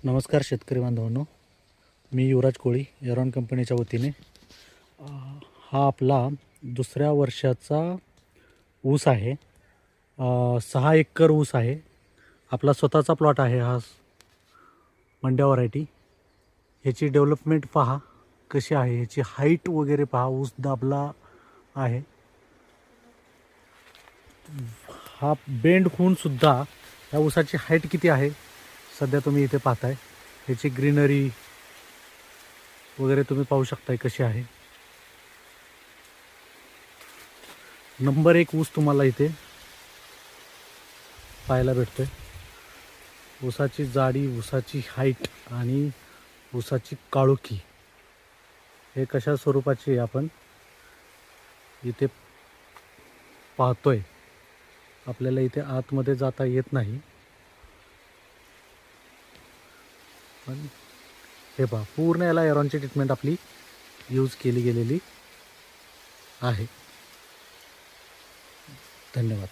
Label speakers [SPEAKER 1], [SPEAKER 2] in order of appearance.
[SPEAKER 1] नमस्कार शेतकरी बांधवांनो, मी युवराज कोळी एरॉन कंपनीच्या वतीने हा आपला दुसऱ्या वर्षाचा ऊस आहे. 6 एकर ऊस आहे. आपला स्वतःचा प्लॉट आहे हा. मंड्या व्हरायटी. ह्याची डेव्हलपमेंट पहा कशी आहे, ह्याची हाईट वगैरे पहा. ऊस दाबला आहे. हा बेंड होऊन सुद्धा या ऊसाची हाईट किती आहे सध्या तुम्ही इथे पाहताय. ह्याची ग्रीनरी वगैरे तुम्ही पाहू शकताय कशी आहे. नंबर 1 ऊस तुम्हाला इथे पाहायला भेटतोय. ऊसाची जाडी, ऊसाची हाईट आणि ऊसाची काळोखी हे कशा स्वरूपाची आपण इथे पाहतोय. आपल्याला इथे आतमध्ये जाता येत नाही, पण हे पहा पूर्ण याला एरॉनची ट्रीटमेंट आपली यूज केली गेलेली आहे. धन्यवाद.